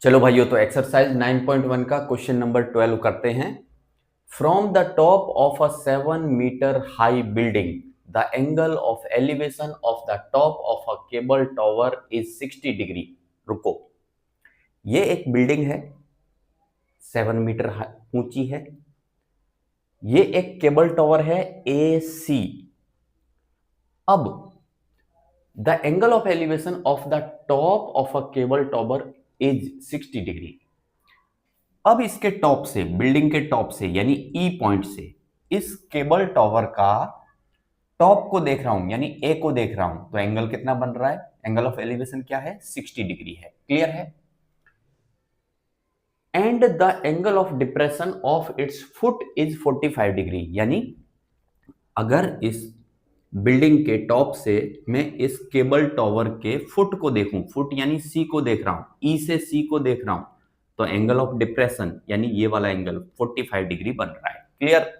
चलो भाइयों, तो एक्सरसाइज 9.1 का क्वेश्चन नंबर 12 करते हैं। From the top of a 7 metre high building the angle of elevation of the top of a cable tower is 60 degree. रुको, ये एक बिल्डिंग है, 7 मीटर ऊंची है। ये एक केबल टॉवर है AC। अब the angle of elevation of the top of a cable tower is 60 degree. अब इसके टॉप से, बिल्डिंग के टॉप से यानी ई पॉइंट से इस केबल टॉवर का टॉप को देख रहा हूं, यानी ए को देख रहा हूं, तो एंगल कितना बन रहा है? एंगल ऑफ एलिवेशन क्या है? 60 डिग्री है। क्लियर है? And the angle of depression of its foot is 45 degree. यानी अगर इस बिल्डिंग के टॉप से मैं इस केबल टॉवर के फुट को देखूं, फुट यानी सी को देख रहा हूं, ई से सी को देख रहा हूं, तो एंगल ऑफ डिप्रेशन यानी ये वाला एंगल 45 डिग्री बन रहा है। Clear?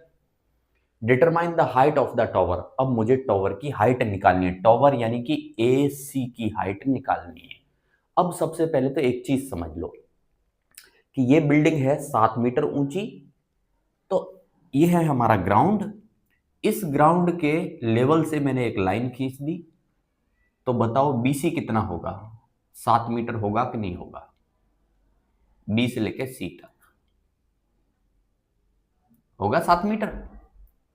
Determine the height of the tower. अब मुझे टॉवर की हाइट निकालनी है, टॉवर यानी कि AC की हाइट निकालनी है। अब सबसे पहले तो एक चीज समझ लो कि ये बिल्डिंग है 7 मीटर ऊंची, तो ये है हमारा ग्राउंड। इस ग्राउंड के लेवल से मैंने एक लाइन खींच दी, तो बताओ BC कितना होगा? 7 मीटर होगा कि नहीं होगा? B से लेके C तक होगा 7 मीटर।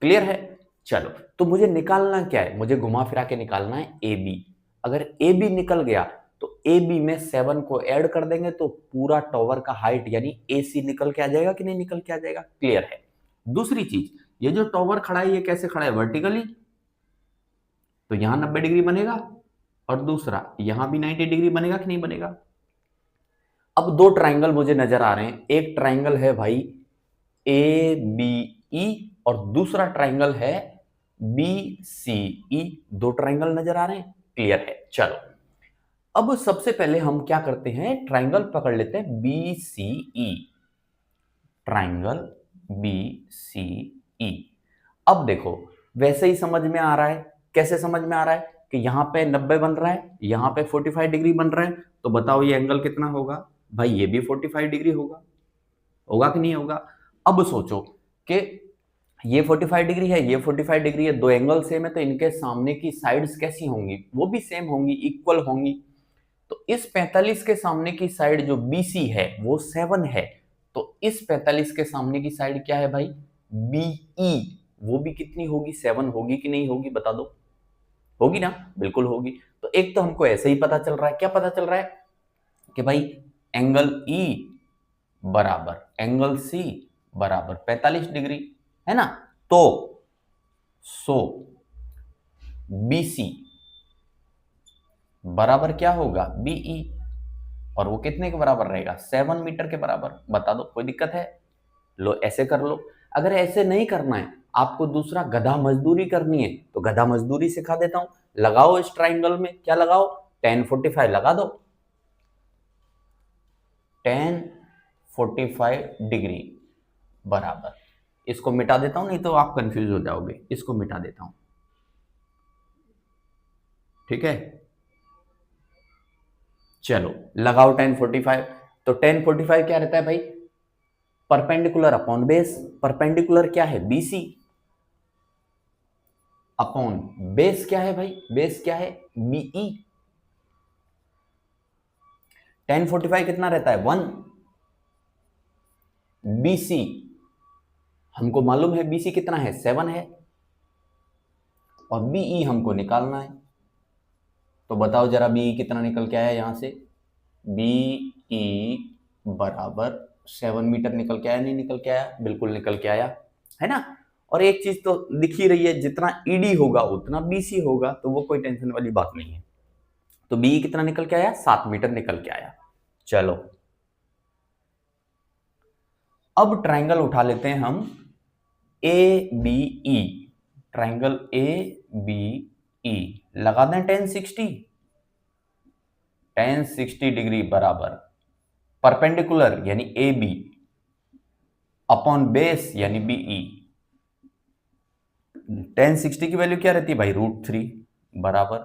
क्लियर है? चलो, तो मुझे निकालना क्या है? मुझे घुमा फिरा के निकालना है AB। अगर AB निकल गया तो AB में 7 को ऐड कर देंगे तो पूरा टॉवर का हाइट यानी AC निकल के आ जाएगा कि नहीं निकल के आ जाएगा? क्लियर है? दूसरी चीज, ये जो टॉवर खड़ा है ये कैसे खड़ा है? वर्टिकली, तो यहां 90 डिग्री बनेगा और दूसरा यहां भी 90 डिग्री बनेगा कि नहीं बनेगा? अब दो ट्राइंगल मुझे नजर आ रहे हैं। एक ट्राइंगल है भाई ABE और दूसरा ट्राइंगल है BCE। दो ट्राइंगल नजर आ रहे हैं। क्लियर है? चलो, अब सबसे पहले हम क्या करते हैं, ट्राइंगल पकड़ लेते हैं BCE। Triangle BCE। अब देखो, वैसे ही समझ में आ रहा है। कैसे समझ में आ रहा है? कि यहां पे 90 बन रहा है, यहां पे 45 डिग्री बन रहा है, तो बताओ ये एंगल कितना होगा? भाई ये भी 45 डिग्री होगा। होगा कि नहीं होगा? अब सोचो कि ये 45 डिग्री है, ये 45 डिग्री है, दो एंगल सेम है, तो इनके सामने की साइड्स कैसी होंगी? वो भी सेम होंगी, इक्वल होंगी। तो इस 45 के सामने की साइड जो BC है वो 7 है, तो इस 45 के सामने की साइड क्या है भाई? BE। वो भी कितनी होगी? 7 होगी कि नहीं होगी? बता दो। होगी ना? बिल्कुल होगी। तो एक तो हमको ऐसे ही पता चल रहा है, क्या पता चल रहा है? कि भाई एंगल E बराबर एंगल C बराबर 45 डिग्री, है ना? तो सो BC बराबर क्या होगा? BE। और वो कितने के बराबर रहेगा? 7 मीटर के बराबर। बता दो, कोई दिक्कत है? लो, ऐसे कर लो। अगर ऐसे नहीं करना है, आपको दूसरा गधा मजदूरी करनी है, तो गधा मजदूरी सिखा देता हूं। लगाओ इस ट्राइंगल में, क्या लगाओ? tan 45 लगा दो। tan 45 डिग्री बराबर, इसको मिटा देता हूं, नहीं तो आप कंफ्यूज हो जाओगे। इसको मिटा देता हूं, ठीक है? चलो, लगाओ tan 45। तो tan 45 क्या रहता है भाई? Perpendicular upon base. परपेंडिकुलर क्या है? BC अपॉन बेस क्या है भाई? बेस क्या है? BE। tan 45 कितना रहता है? 1। BC हमको मालूम है, BC कितना है? 7 है। और BE हमको निकालना है, तो बताओ जरा BE कितना निकल के आया यहां से? BE बराबर 7 मीटर निकल के आया, नहीं निकल के आया? बिल्कुल निकल के आया, है ना? और एक चीज तो दिख ही रही है, जितना ED होगा उतना BC होगा, तो वो कोई टेंशन वाली बात नहीं है। तो BE कितना निकल के आया? 7 मीटर निकल के आया। चलो, अब ट्राइंगल उठा लेते हैं हम ABE। ट्राइंगल ABE लगा दें tan 60। tan 60 डिग्री बराबर परपेंडिकुलर यानी AB अपॉन बेस यानी BE। tan 60 की वैल्यू क्या रहती है भाई? √3 बराबर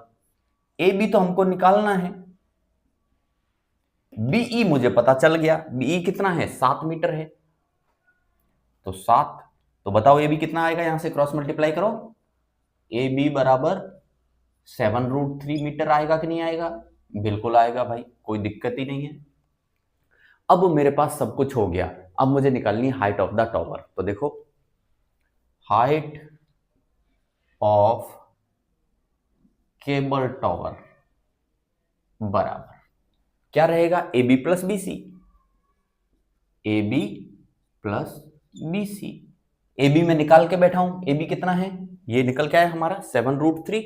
AB तो हमको निकालना है, बीई मुझे पता चल गया, बीई कितना है 7 मीटर है, तो 7, तो बताओ ए बी कितना आएगा, यहां से क्रॉस मल्टीप्लाई करो, ए बी बराबर 7√3 मीटर आएगा कि नहीं आएगा, बिल्कुल आएगा भाई, कोई दिक्कत ही नहीं है। अब मेरे पास सब कुछ हो गया, अब मुझे निकालनी हाइट ऑफ द टॉवर। तो देखो हाइट ऑफ केबल टॉवर बराबर क्या रहेगा, A B plus B C, A B plus B C. A B में निकाल के बैठा हूं, ए बी कितना है, ये निकल के आया हमारा 7√3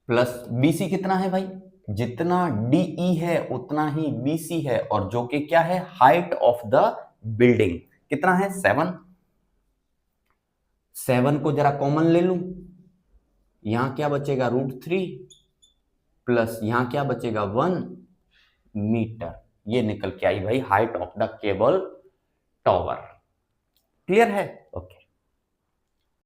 प्लस बी सी कितना है भाई, जितना डीई है उतना ही बीसी है, और जो कि क्या है, हाइट ऑफ द बिल्डिंग, कितना है 7। 7 को जरा कॉमन ले लूं, यहां क्या बचेगा √3 प्लस यहां क्या बचेगा 1 मीटर, ये निकल के आई भाई height of the cable tower. Clear है, ओके।